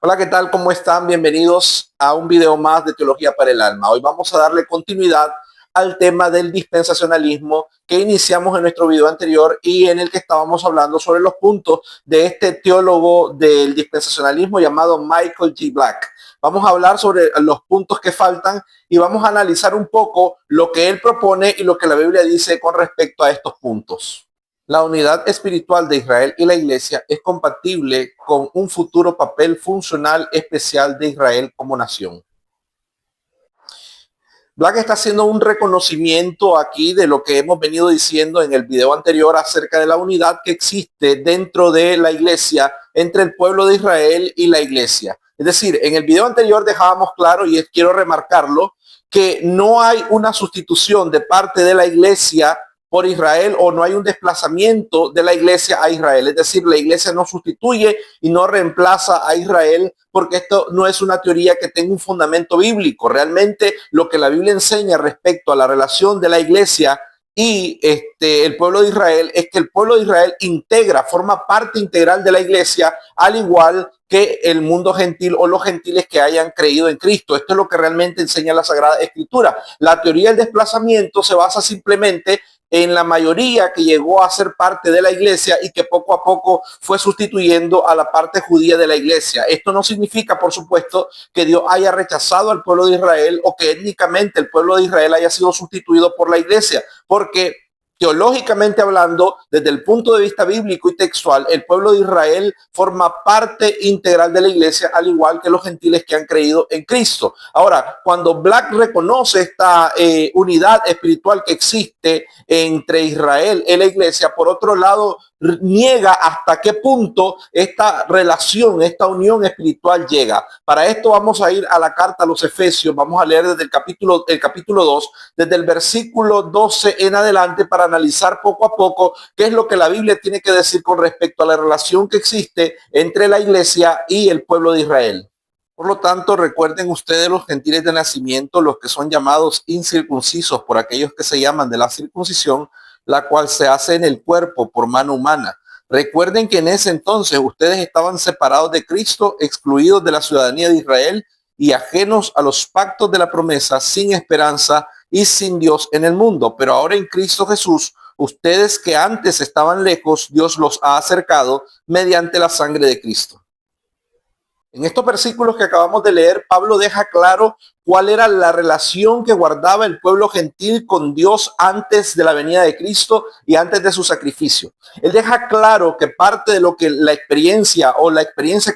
Hola, ¿qué tal? ¿Cómo están? Bienvenidos a un video más de Teología para el Alma. Hoy vamos a darle continuidad al tema del dispensacionalismo que iniciamos en nuestro video anterior y en el que estábamos hablando sobre los puntos de este teólogo del dispensacionalismo llamado Michael G. Black. Vamos a hablar sobre los puntos que faltan y vamos a analizar un poco lo que él propone y lo que la Biblia dice con respecto a estos puntos. La unidad espiritual de Israel y la Iglesia es compatible con un futuro papel funcional especial de Israel como nación. Black está haciendo un reconocimiento aquí de lo que hemos venido diciendo en el video anterior acerca de la unidad que existe dentro de la Iglesia entre el pueblo de Israel y la Iglesia. Es decir, en el video anterior dejábamos claro, y quiero remarcarlo, que no hay una sustitución de parte de la Iglesia por Israel, o no hay un desplazamiento de la iglesia a Israel. Es decir, la iglesia no sustituye y no reemplaza a Israel, porque esto no es una teoría que tenga un fundamento bíblico. Realmente lo que la Biblia enseña respecto a la relación de la iglesia y el pueblo de Israel es que el pueblo de Israel forma parte integral de la iglesia, al igual que el mundo gentil o los gentiles que hayan creído en Cristo. Esto es lo que realmente enseña la Sagrada Escritura. La teoría del desplazamiento se basa simplemente en la mayoría que llegó a ser parte de la iglesia y que poco a poco fue sustituyendo a la parte judía de la iglesia. Esto no significa, por supuesto, que Dios haya rechazado al pueblo de Israel o que étnicamente el pueblo de Israel haya sido sustituido por la iglesia, porque teológicamente hablando, desde el punto de vista bíblico y textual, el pueblo de Israel forma parte integral de la iglesia, al igual que los gentiles que han creído en Cristo. Ahora, cuando Black reconoce esta unidad espiritual que existe entre Israel y la iglesia, por otro lado, niega hasta qué punto esta relación, esta unión espiritual llega. Para esto vamos a ir a la carta a los Efesios, vamos a leer desde el capítulo 2, desde el versículo 12 en adelante, para analizar poco a poco qué es lo que la Biblia tiene que decir con respecto a la relación que existe entre la iglesia y el pueblo de Israel. Por lo tanto, recuerden ustedes, los gentiles de nacimiento, los que son llamados incircuncisos por aquellos que se llaman de la circuncisión, la cual se hace en el cuerpo por mano humana. Recuerden que en ese entonces ustedes estaban separados de Cristo, excluidos de la ciudadanía de Israel y ajenos a los pactos de la promesa, sin esperanza y sin Dios en el mundo. Pero ahora en Cristo Jesús, ustedes que antes estaban lejos, Dios los ha acercado mediante la sangre de Cristo. En estos versículos que acabamos de leer, Pablo deja claro cuál era la relación que guardaba el pueblo gentil con Dios antes de la venida de Cristo y antes de su sacrificio. Él deja claro que parte de lo que la experiencia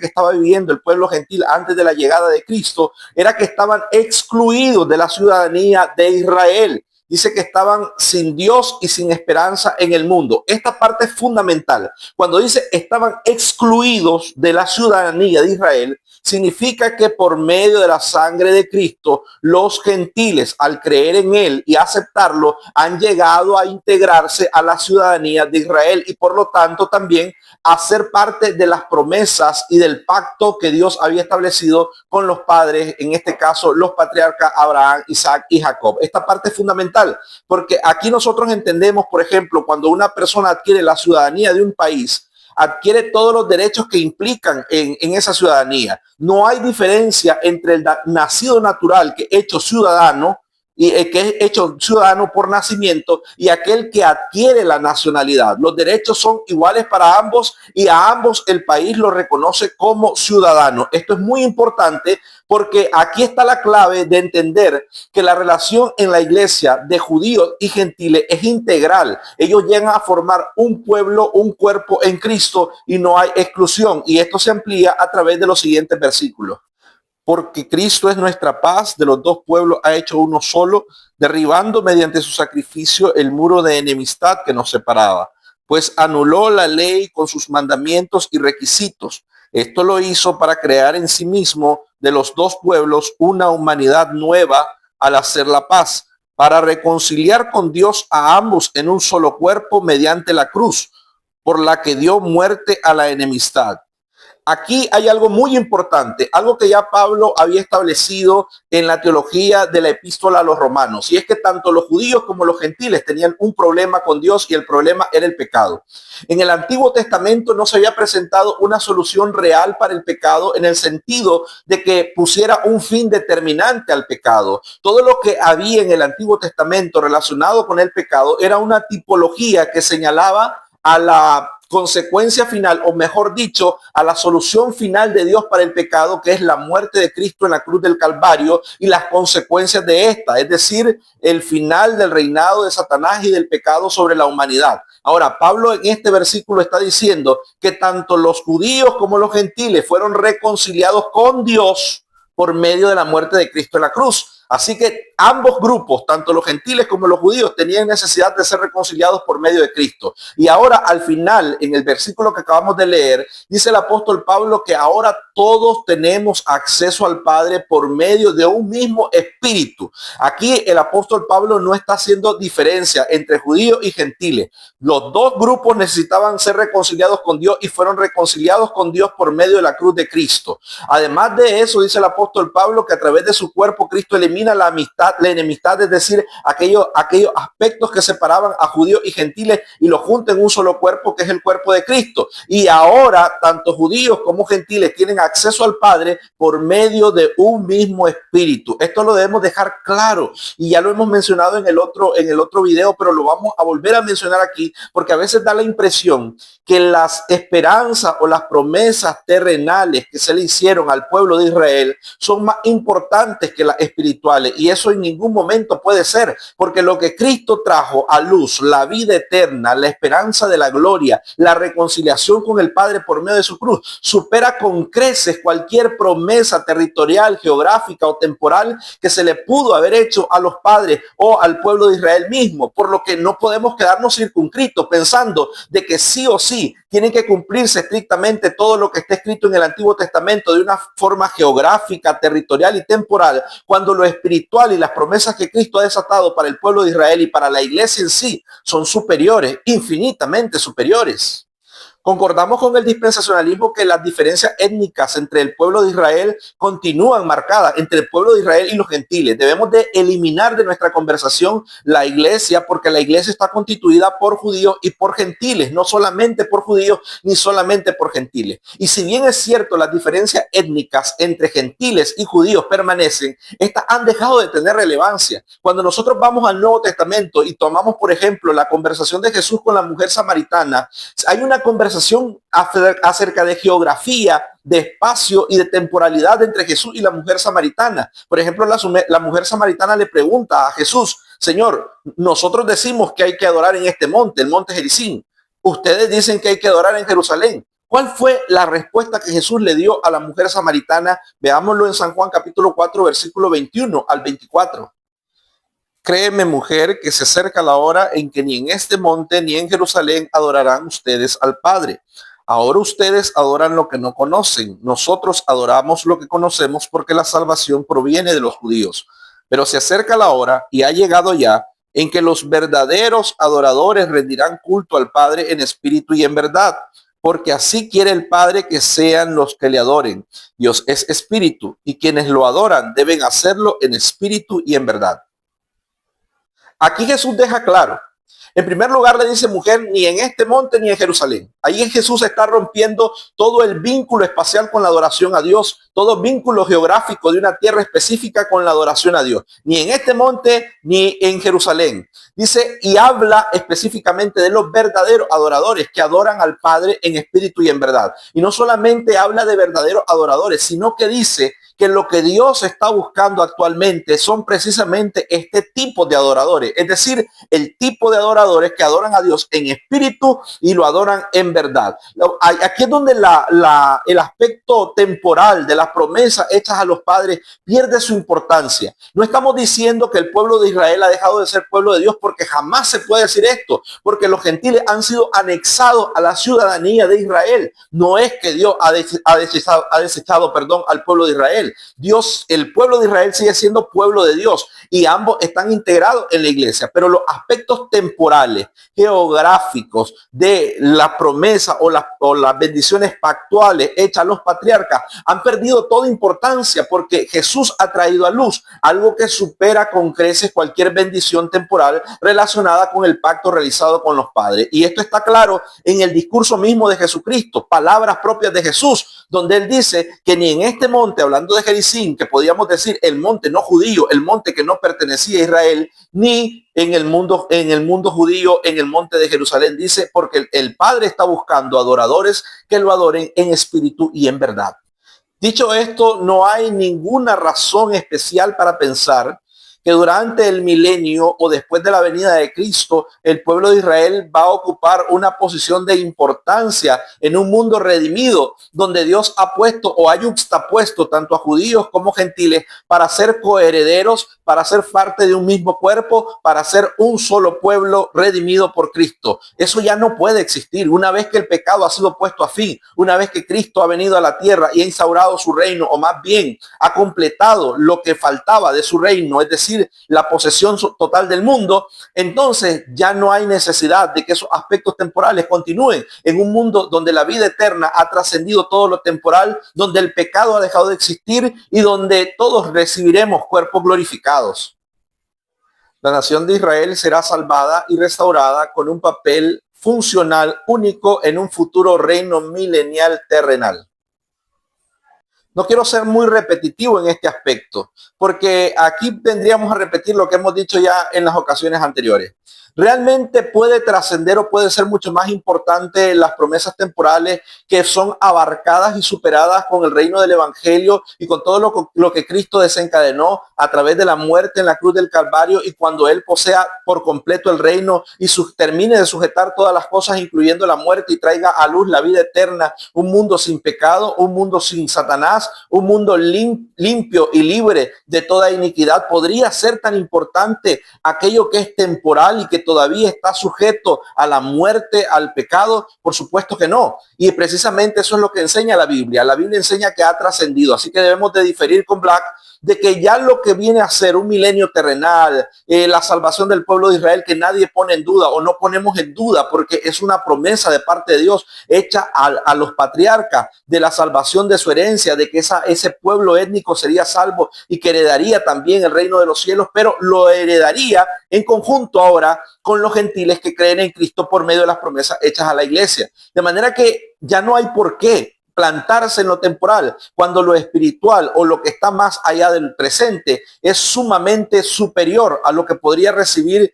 que estaba viviendo el pueblo gentil antes de la llegada de Cristo era que estaban excluidos de la ciudadanía de Israel. Dice que estaban sin Dios y sin esperanza en el mundo. Esta parte es fundamental. Cuando dice estaban excluidos de la ciudadanía de Israel, significa que por medio de la sangre de Cristo, los gentiles, al creer en él y aceptarlo, han llegado a integrarse a la ciudadanía de Israel y por lo tanto también a ser parte de las promesas y del pacto que Dios había establecido con los padres, en este caso los patriarcas Abraham, Isaac y Jacob. Esta parte es fundamental porque aquí nosotros entendemos, por ejemplo, cuando una persona adquiere la ciudadanía de un país, adquiere todos los derechos que implican en esa ciudadanía. No hay diferencia entre el nacido natural, que hecho ciudadano, y que es hecho ciudadano por nacimiento, y aquel que adquiere la nacionalidad. Los derechos son iguales para ambos y a ambos el país lo reconoce como ciudadano. Esto es muy importante porque aquí está la clave de entender que la relación en la iglesia de judíos y gentiles es integral. Ellos llegan a formar un pueblo, un cuerpo en Cristo y no hay exclusión. Y esto se amplía a través de los siguientes versículos. Porque Cristo es nuestra paz, de los dos pueblos ha hecho uno solo, derribando mediante su sacrificio el muro de enemistad que nos separaba, pues anuló la ley con sus mandamientos y requisitos. Esto lo hizo para crear en sí mismo de los dos pueblos una humanidad nueva al hacer la paz, para reconciliar con Dios a ambos en un solo cuerpo mediante la cruz, por la que dio muerte a la enemistad. Aquí hay algo muy importante, algo que ya Pablo había establecido en la teología de la epístola a los romanos, y es que tanto los judíos como los gentiles tenían un problema con Dios y el problema era el pecado. En el Antiguo Testamento no se había presentado una solución real para el pecado en el sentido de que pusiera un fin determinante al pecado. Todo lo que había en el Antiguo Testamento relacionado con el pecado era una tipología que señalaba a la consecuencia final, o mejor dicho, a la solución final de Dios para el pecado, que es la muerte de Cristo en la cruz del Calvario y las consecuencias de esta, es decir, el final del reinado de Satanás y del pecado sobre la humanidad. Ahora, Pablo en este versículo está diciendo que tanto los judíos como los gentiles fueron reconciliados con Dios por medio de la muerte de Cristo en la cruz. Así que ambos grupos, tanto los gentiles como los judíos, tenían necesidad de ser reconciliados por medio de Cristo. Y ahora al final, en el versículo que acabamos de leer, dice el apóstol Pablo que ahora todos tenemos acceso al Padre por medio de un mismo espíritu. Aquí el apóstol Pablo no está haciendo diferencia entre judíos y gentiles. Los dos grupos necesitaban ser reconciliados con Dios y fueron reconciliados con Dios por medio de la cruz de Cristo. Además de eso, dice el apóstol Pablo que a través de su cuerpo Cristo elimina la amistad, la enemistad, es decir, aquellos aspectos que separaban a judíos y gentiles y los junta en un solo cuerpo, que es el cuerpo de Cristo. Y ahora tanto judíos como gentiles tienen acceso al Padre por medio de un mismo espíritu. Esto lo debemos dejar claro y ya lo hemos mencionado en el otro video, pero lo vamos a volver a mencionar aquí porque a veces da la impresión que las esperanzas o las promesas terrenales que se le hicieron al pueblo de Israel son más importantes que las espirituales, y eso en ningún momento puede ser, porque lo que Cristo trajo a luz, la vida eterna, la esperanza de la gloria, la reconciliación con el Padre por medio de su cruz, supera con creces cualquier promesa territorial, geográfica o temporal que se le pudo haber hecho a los padres o al pueblo de Israel mismo, por lo que no podemos quedarnos circunscritos pensando de que sí o sí tienen que cumplirse estrictamente todo lo que está escrito en el Antiguo Testamento de una forma geográfica, territorial y temporal, cuando lo espiritual y las promesas que Cristo ha desatado para el pueblo de Israel y para la iglesia en sí son superiores, infinitamente superiores. Concordamos con el dispensacionalismo que las diferencias étnicas entre el pueblo de Israel continúan marcadas entre el pueblo de Israel y los gentiles. Debemos de eliminar de nuestra conversación la iglesia, porque la iglesia está constituida por judíos y por gentiles, no solamente por judíos ni solamente por gentiles. Y si bien es cierto, las diferencias étnicas entre gentiles y judíos permanecen, estas han dejado de tener relevancia. Cuando nosotros vamos al Nuevo Testamento y tomamos, por ejemplo, la conversación de Jesús con la mujer samaritana, hay una conversación acerca de geografía, de espacio y de temporalidad entre Jesús y la mujer samaritana. Por ejemplo, la mujer samaritana le pregunta a Jesús: Señor, nosotros decimos que hay que adorar en este monte, el monte Gerizim. Ustedes dicen que hay que adorar en Jerusalén. ¿Cuál fue la respuesta que Jesús le dio a la mujer samaritana? Veámoslo en San Juan capítulo 4, versículo 21 al 24. Créeme, mujer, que se acerca la hora en que ni en este monte ni en Jerusalén adorarán ustedes al Padre. Ahora ustedes adoran lo que no conocen. Nosotros adoramos lo que conocemos, porque la salvación proviene de los judíos. Pero se acerca la hora, y ha llegado ya, en que los verdaderos adoradores rendirán culto al Padre en espíritu y en verdad, porque así quiere el Padre que sean los que le adoren. Dios es espíritu, y quienes lo adoran deben hacerlo en espíritu y en verdad. Aquí Jesús deja claro. En primer lugar le dice: mujer, ni en este monte ni en Jerusalén. Ahí Jesús está rompiendo todo el vínculo espacial con la adoración a Dios, todo vínculo geográfico de una tierra específica con la adoración a Dios. Ni en este monte ni en Jerusalén. Dice, y habla específicamente de los verdaderos adoradores que adoran al Padre en espíritu y en verdad. Y no solamente habla de verdaderos adoradores, sino que dice que lo que Dios está buscando actualmente son precisamente este tipo de adoradores, es decir, el tipo de adoradores que adoran a Dios en espíritu y lo adoran en verdad. Aquí es donde el aspecto temporal de las promesas hechas a los padres pierde su importancia. No estamos diciendo que el pueblo de Israel ha dejado de ser pueblo de Dios, porque jamás se puede decir esto, porque los gentiles han sido anexados a la ciudadanía de Israel. No es que Dios ha desechado al pueblo de Israel. Israel. Dios, el pueblo de Israel sigue siendo pueblo de Dios y ambos están integrados en la iglesia, pero los aspectos temporales, geográficos de la promesa o las bendiciones pactuales hechas a los patriarcas han perdido toda importancia porque Jesús ha traído a luz algo que supera con creces cualquier bendición temporal relacionada con el pacto realizado con los padres. Y esto está claro en el discurso mismo de Jesucristo, palabras propias de Jesús, donde él dice que ni en este monte, hablando de Gerizim, que podíamos decir el monte no judío, el monte que no pertenecía a Israel, ni en el mundo judío, en el monte de Jerusalén, dice, porque el Padre está buscando adoradores que lo adoren en espíritu y en verdad. Dicho esto, no hay ninguna razón especial para pensar que durante el milenio o después de la venida de Cristo, el pueblo de Israel va a ocupar una posición de importancia en un mundo redimido, donde Dios ha puesto o ha yuxtapuesto tanto a judíos como gentiles para ser coherederos, para ser parte de un mismo cuerpo, para ser un solo pueblo redimido por Cristo. Eso ya no puede existir. Una vez que el pecado ha sido puesto a fin, una vez que Cristo ha venido a la tierra y ha instaurado su reino, o más bien ha completado lo que faltaba de su reino, es decir, la posesión total del mundo, entonces ya no hay necesidad de que esos aspectos temporales continúen en un mundo donde la vida eterna ha trascendido todo lo temporal, donde el pecado ha dejado de existir y donde todos recibiremos cuerpos glorificados. La nación de Israel será salvada y restaurada con un papel funcional único en un futuro reino milenial terrenal. No quiero ser muy repetitivo en este aspecto, porque aquí tendríamos a repetir lo que hemos dicho ya en las ocasiones anteriores. Realmente puede trascender o puede ser mucho más importante las promesas temporales que son abarcadas y superadas con el reino del evangelio y con todo lo que Cristo desencadenó a través de la muerte en la cruz del Calvario, y cuando él posea por completo el reino y termine de sujetar todas las cosas, incluyendo la muerte, y traiga a luz la vida eterna, un mundo sin pecado, un mundo sin Satanás, un mundo limpio y libre de toda iniquidad. ¿Podría ser tan importante aquello que es temporal y que todavía está sujeto a la muerte, al pecado? Por supuesto que no. Y precisamente eso es lo que enseña la Biblia. La Biblia enseña que ha trascendido. Así que debemos de diferir con Black de que ya lo que viene a ser un milenio terrenal, la salvación del pueblo de Israel, que nadie pone en duda o no ponemos en duda, porque es una promesa de parte de Dios hecha a los patriarcas de la salvación de su herencia, de que ese pueblo étnico sería salvo y que heredaría también el reino de los cielos, pero lo heredaría en conjunto ahora con los gentiles que creen en Cristo por medio de las promesas hechas a la iglesia. De manera que ya no hay por qué plantarse en lo temporal, cuando lo espiritual o lo que está más allá del presente es sumamente superior a lo que podría recibir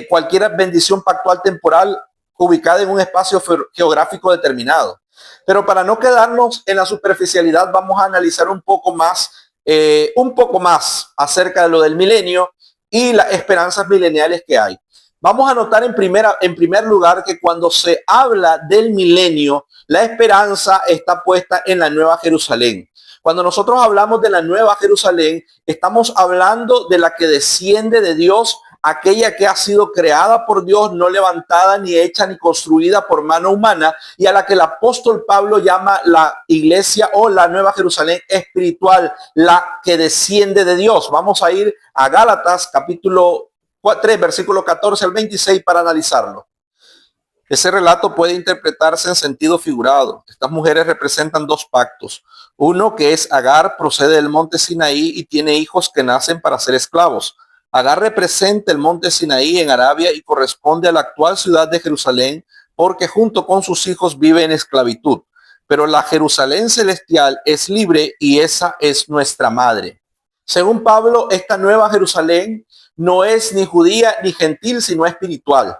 cualquier bendición pactual temporal ubicada en un espacio geográfico determinado. Pero para no quedarnos en la superficialidad, vamos a analizar un poco más acerca de lo del milenio y las esperanzas mileniales que hay. Vamos a notar en primer lugar que cuando se habla del milenio, la esperanza está puesta en la Nueva Jerusalén. Cuando nosotros hablamos de la Nueva Jerusalén, estamos hablando de la que desciende de Dios, aquella que ha sido creada por Dios, no levantada, ni hecha, ni construida por mano humana, y a la que el apóstol Pablo llama la iglesia o la Nueva Jerusalén espiritual, la que desciende de Dios. Vamos a ir a Gálatas capítulo 3, versículo 14 al 26 para analizarlo. Ese relato puede interpretarse en sentido figurado. Estas mujeres representan dos pactos. Uno, que es Agar, procede del monte Sinaí y tiene hijos que nacen para ser esclavos. Agar representa el monte Sinaí en Arabia y corresponde a la actual ciudad de Jerusalén, porque junto con sus hijos vive en esclavitud. Pero la Jerusalén celestial es libre y esa es nuestra madre. Según Pablo, esta Nueva Jerusalén no es ni judía ni gentil, sino espiritual.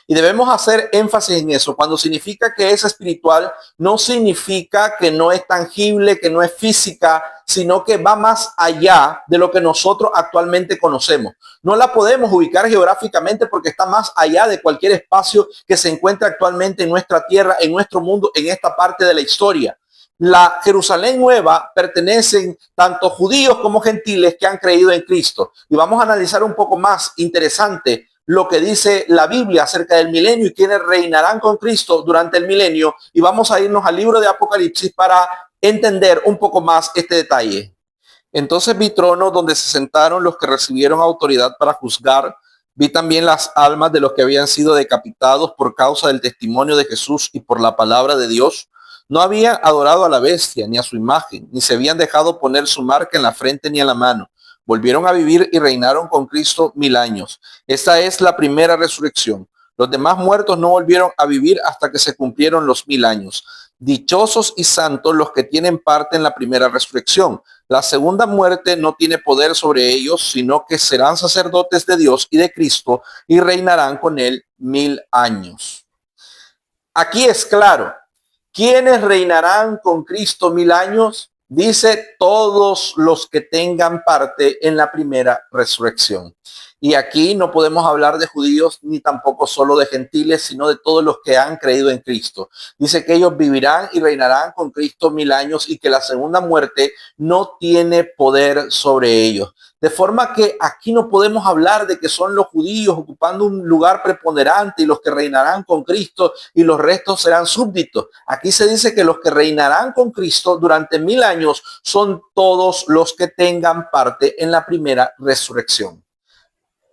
Y debemos hacer énfasis en eso. Cuando significa que es espiritual, no significa que no es tangible, que no es física, sino que va más allá de lo que nosotros actualmente conocemos. No la podemos ubicar geográficamente porque está más allá de cualquier espacio que se encuentre actualmente en nuestra tierra, en nuestro mundo, en esta parte de la historia. La Jerusalén nueva pertenecen tanto judíos como gentiles que han creído en Cristo. Y vamos a analizar un poco más interesante lo que dice la Biblia acerca del milenio y quienes reinarán con Cristo durante el milenio. Y vamos a irnos al libro de Apocalipsis para entender un poco más este detalle. Entonces vi tronos donde se sentaron los que recibieron autoridad para juzgar. Vi también las almas de los que habían sido decapitados por causa del testimonio de Jesús y por la palabra de Dios. No habían adorado a la bestia ni a su imagen, ni se habían dejado poner su marca en la frente ni en la mano. Volvieron a vivir y reinaron con Cristo 1000 años. Esta es la primera resurrección. Los demás muertos no volvieron a vivir hasta que se cumplieron los 1000 años. Dichosos y santos los que tienen parte en la primera resurrección. La segunda muerte no tiene poder sobre ellos, sino que serán sacerdotes de Dios y de Cristo y reinarán con él 1000 años. Aquí es claro, ¿quiénes reinarán con Cristo 1000 años? Dice todos los que tengan parte en la primera resurrección. Y aquí no podemos hablar de judíos ni tampoco solo de gentiles, sino de todos los que han creído en Cristo. Dice que ellos vivirán y reinarán con Cristo 1000 años y que la segunda muerte no tiene poder sobre ellos. De forma que aquí no podemos hablar de que son los judíos ocupando un lugar preponderante y los que reinarán con Cristo y los restos serán súbditos. Aquí se dice que los que reinarán con Cristo durante 1000 años son todos los que tengan parte en la primera resurrección.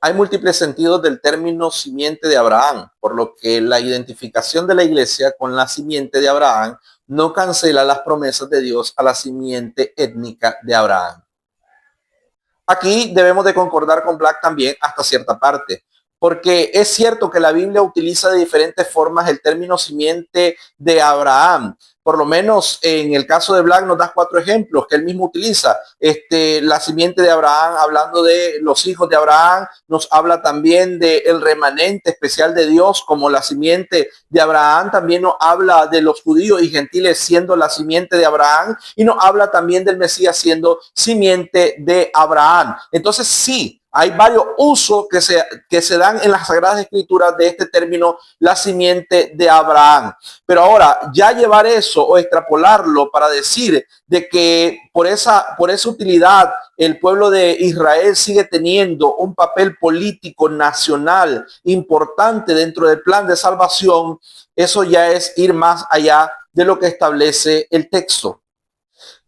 Hay múltiples sentidos del término simiente de Abraham, por lo que la identificación de la iglesia con la simiente de Abraham no cancela las promesas de Dios a la simiente étnica de Abraham. Aquí debemos de concordar con Black también hasta cierta parte, porque es cierto que la Biblia utiliza de diferentes formas el término simiente de Abraham. Por lo menos en el caso de Black nos da 4 ejemplos que él mismo utiliza. La simiente de Abraham, hablando de los hijos de Abraham, nos habla también del remanente especial de Dios como la simiente de Abraham. También nos habla de los judíos y gentiles siendo la simiente de Abraham y nos habla también del Mesías siendo simiente de Abraham. Entonces sí, hay varios usos que se dan en las Sagradas Escrituras de este término, la simiente de Abraham. Pero ahora, ya llevar eso o extrapolarlo para decir de que por esa utilidad el pueblo de Israel sigue teniendo un papel político nacional importante dentro del plan de salvación, eso ya es ir más allá de lo que establece el texto.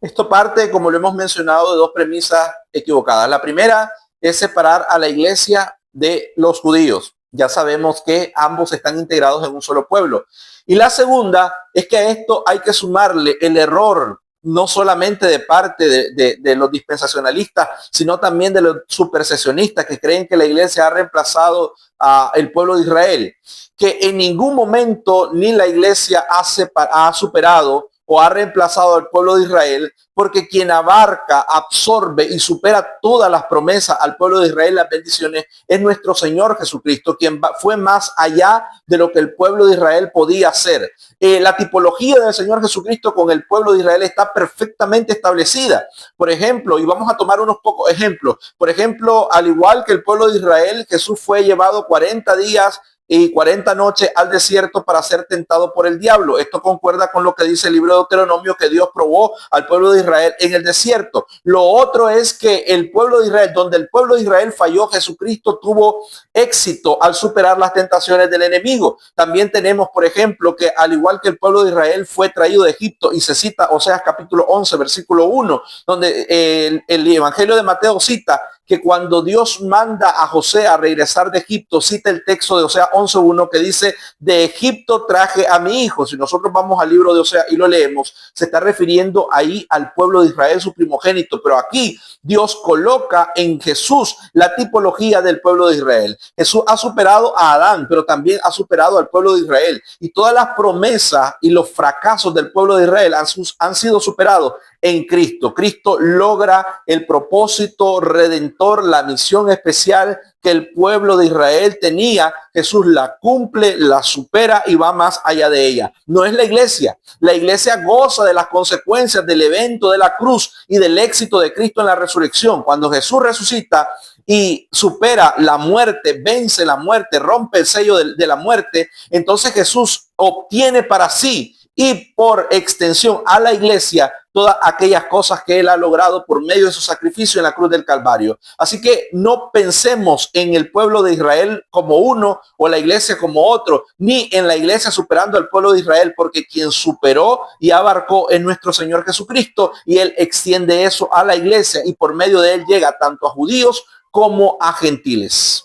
Esto parte, como lo hemos mencionado, de 2 premisas equivocadas. La primera es separar a la iglesia de los judíos. Ya sabemos que ambos están integrados en un solo pueblo. Y la segunda es que a esto hay que sumarle el error, no solamente de parte de los dispensacionalistas, sino también de los supersesionistas que creen que la iglesia ha reemplazado al pueblo de Israel, que en ningún momento ni la iglesia ha superado o ha reemplazado al pueblo de Israel, porque quien abarca, absorbe y supera todas las promesas al pueblo de Israel, las bendiciones, es nuestro Señor Jesucristo, quien fue más allá de lo que el pueblo de Israel podía hacer. La tipología del Señor Jesucristo con el pueblo de Israel está perfectamente establecida. Por ejemplo, y vamos a tomar unos pocos ejemplos. Por ejemplo, al igual que el pueblo de Israel, Jesús fue llevado 40 días y 40 noches al desierto para ser tentado por el diablo. Esto concuerda con lo que dice el libro de Deuteronomio, que Dios probó al pueblo de Israel en el desierto. Lo otro es que el pueblo de Israel, donde el pueblo de Israel falló, Jesucristo tuvo éxito al superar las tentaciones del enemigo. También tenemos, por ejemplo, que al igual que el pueblo de Israel fue traído de Egipto, y se cita Oseas capítulo 11, versículo 1, donde el Evangelio de Mateo cita que cuando Dios manda a José a regresar de Egipto, cita el texto de Oseas 11:1 que dice: de Egipto traje a mi hijo. Si nosotros vamos al libro de Oseas y lo leemos, se está refiriendo ahí al pueblo de Israel, su primogénito. Pero aquí Dios coloca en Jesús la tipología del pueblo de Israel. Jesús ha superado a Adán, pero también ha superado al pueblo de Israel. Y todas las promesas y los fracasos del pueblo de Israel han sido superados en Cristo. Cristo logra el propósito redentor, la misión especial que el pueblo de Israel tenía. Jesús la cumple, la supera y va más allá de ella. No es la iglesia. La iglesia goza de las consecuencias del evento de la cruz y del éxito de Cristo en la resurrección. Cuando Jesús resucita y supera la muerte, vence la muerte, rompe el sello de la muerte, entonces Jesús obtiene para sí y por extensión a la iglesia todas aquellas cosas que él ha logrado por medio de su sacrificio en la cruz del Calvario. Así que no pensemos en el pueblo de Israel como uno o la iglesia como otro, ni en la iglesia superando al pueblo de Israel, porque quien superó y abarcó es nuestro Señor Jesucristo, y él extiende eso a la iglesia y por medio de él llega tanto a judíos como a gentiles.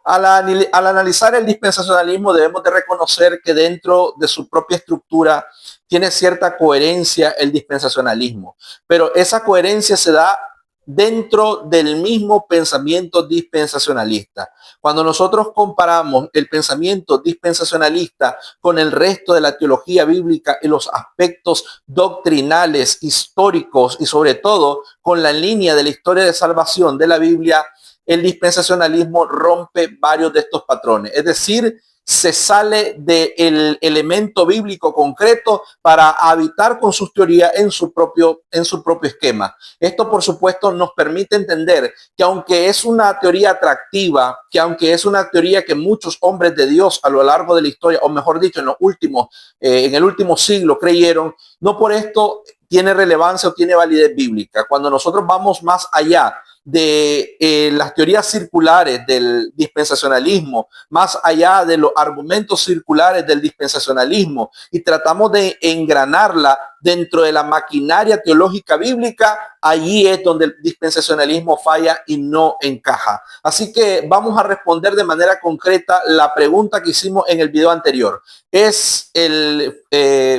Al analizar el dispensacionalismo debemos de reconocer que dentro de su propia estructura tiene cierta coherencia el dispensacionalismo, pero esa coherencia se da dentro del mismo pensamiento dispensacionalista. Cuando nosotros comparamos el pensamiento dispensacionalista con el resto de la teología bíblica y los aspectos doctrinales, históricos y sobre todo con la línea de la historia de salvación de la Biblia, el dispensacionalismo rompe varios de estos patrones. Es decir, se sale del elemento bíblico concreto para habitar con sus teorías en su propio esquema. Esto, por supuesto, nos permite entender que aunque es una teoría atractiva, que aunque es una teoría que muchos hombres de Dios a lo largo de la historia, o mejor dicho, en el último siglo creyeron, no por esto tiene relevancia o tiene validez bíblica. Cuando nosotros vamos más allá de las teorías circulares del dispensacionalismo, más allá de los argumentos circulares del dispensacionalismo, y tratamos de engranarla dentro de la maquinaria teológica bíblica, allí es donde el dispensacionalismo falla y no encaja. Así que vamos a responder de manera concreta la pregunta que hicimos en el video anterior. ¿Es el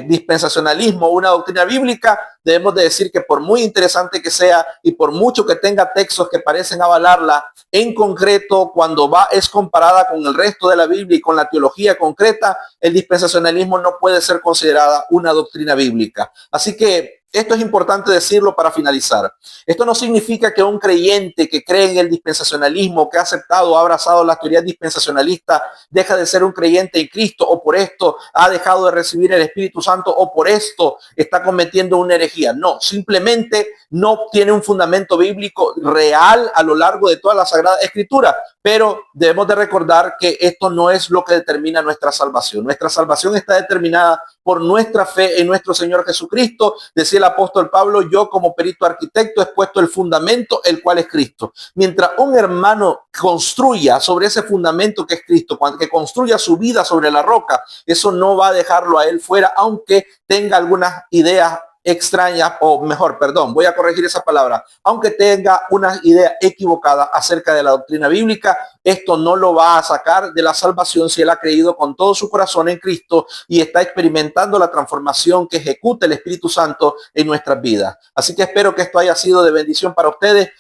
dispensacionalismo una doctrina bíblica? Debemos de decir que por muy interesante que sea y por mucho que tenga textos que parecen avalarla, en concreto, cuando es comparada con el resto de la Biblia y con la teología concreta, el dispensacionalismo no puede ser considerada una doctrina bíblica. Así que esto es importante decirlo para finalizar. Esto no significa que un creyente que cree en el dispensacionalismo, que ha aceptado o ha abrazado las teorías dispensacionalistas, deja de ser un creyente en Cristo, o por esto ha dejado de recibir el Espíritu Santo, o por esto está cometiendo una herejía. No, simplemente no tiene un fundamento bíblico real a lo largo de toda la Sagrada Escritura. Pero debemos de recordar que esto no es lo que determina nuestra salvación. Nuestra salvación está determinada por nuestra fe en nuestro Señor Jesucristo. Decía el apóstol Pablo: yo como perito arquitecto he puesto el fundamento, el cual es Cristo. Mientras un hermano construya sobre ese fundamento que es Cristo, que construya su vida sobre la roca, eso no va a dejarlo a él fuera, aunque tenga algunas ideas extraña, o mejor, perdón, voy a corregir esa palabra, aunque tenga una idea equivocada acerca de la doctrina bíblica, esto no lo va a sacar de la salvación si él ha creído con todo su corazón en Cristo y está experimentando la transformación que ejecuta el Espíritu Santo en nuestras vidas. Así que espero que esto haya sido de bendición para ustedes.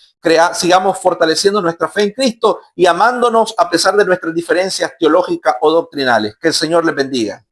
Sigamos fortaleciendo nuestra fe en Cristo y amándonos a pesar de nuestras diferencias teológicas o doctrinales. Que el Señor les bendiga.